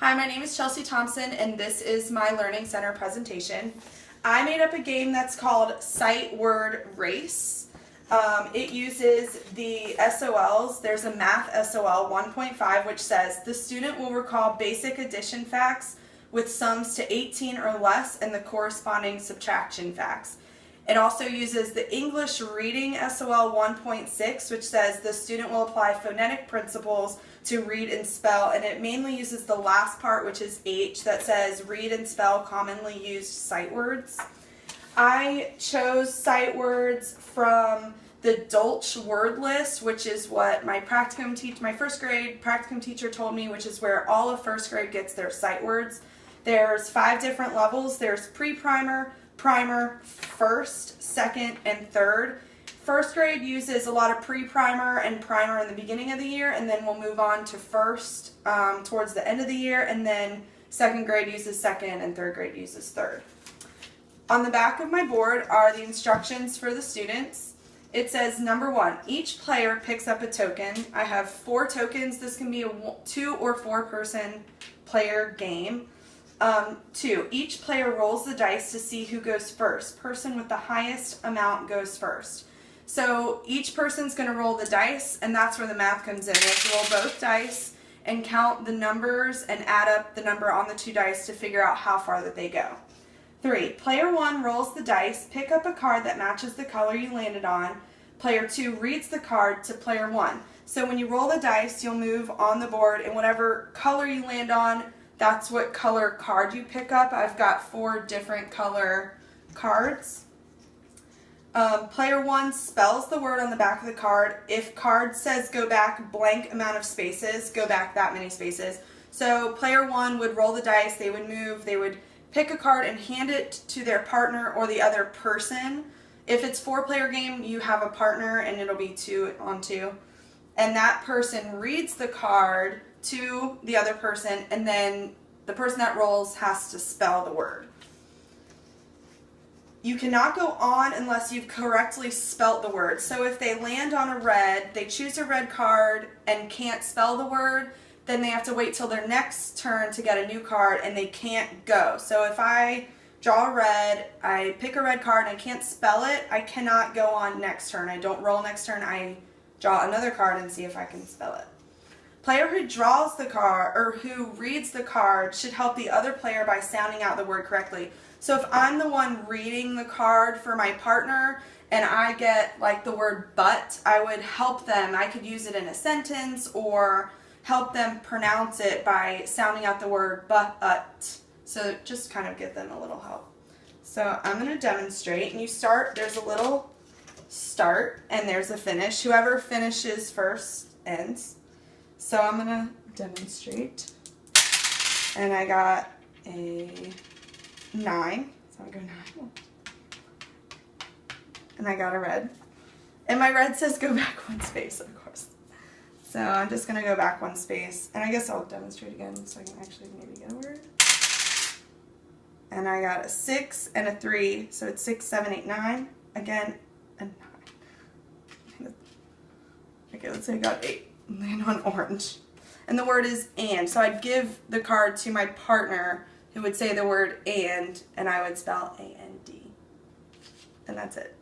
Hi, my name is Chelsea Thompson, and this is my Learning Center presentation. I made up a game that's called Sight Word Race. It uses the SOLs. There's a Math SOL 1.5 which says the student will recall basic addition facts with sums to 18 or less and the corresponding subtraction facts. It also uses the English Reading SOL 1.6 which says the student will apply phonetic principles to read and spell, and it mainly uses the last part, which is H, that says read and spell commonly used sight words. I chose sight words from the Dolch word list, which is what my first grade practicum teacher told me, which is where all of first grade gets their sight words. There's 5 different levels. There's pre-primer, primer, first, second, and third. First grade uses a lot of pre-primer and primer in the beginning of the year, and then we'll move on to first towards the end of the year, and then second grade uses second and third grade uses third. On the back of my board are the instructions for the students. It says, number 1, each player picks up a token. I have 4 tokens. This can be a 2 or 4 person player game. 2, each player rolls the dice to see who goes first. Person with the highest amount goes first. So each person's going to roll the dice, and that's where the math comes in. They have to roll both dice and count the numbers and add up the number on the 2 dice to figure out how far that they go. 3, player 1 rolls the dice, pick up a card that matches the color you landed on. Player 2 reads the card to player 1. So when you roll the dice, you'll move on the board, and whatever color you land on, that's what color card you pick up. I've got 4 different color cards. Player 1 spells the word on the back of the card. If card says go back blank amount of spaces, go back that many spaces. So player 1 would roll the dice, they would move, they would pick a card and hand it to their partner or the other person. If it's 4-player game, you have a partner and it'll be 2 on 2. And that person reads the card to the other person, and then the person that rolls has to spell the word. You cannot go on unless you've correctly spelt the word. So if they land on a red, they choose a red card and can't spell the word, then they have to wait till their next turn to get a new card, and they can't go. So if I draw a red, I pick a red card and I can't spell it, I cannot go on next turn. I don't roll next turn, I draw another card and see if I can spell it. Player who draws the card, or who reads the card, should help the other player by sounding out the word correctly. So if I'm the one reading the card for my partner and I get like the word but, I would help them. I could use it in a sentence or help them pronounce it by sounding out the word but. So just kind of give them a little help. So I'm going to demonstrate, and you start, there's a little start and there's a finish. Whoever finishes first ends. So I'm going to demonstrate, and I got a 9, so I'm going to go 9, and I got a red, and my red says go back 1 space, of course. So I'm just going to go back 1 space, and I guess I'll demonstrate again so I can actually maybe get a word. And I got a 6 and a 3, so it's 6, 7, 8, 9, again, a 9. Okay, let's say I got 8. Land on orange. And the word is and. So I'd give the card to my partner who would say the word and I would spell A-N-D. And that's it.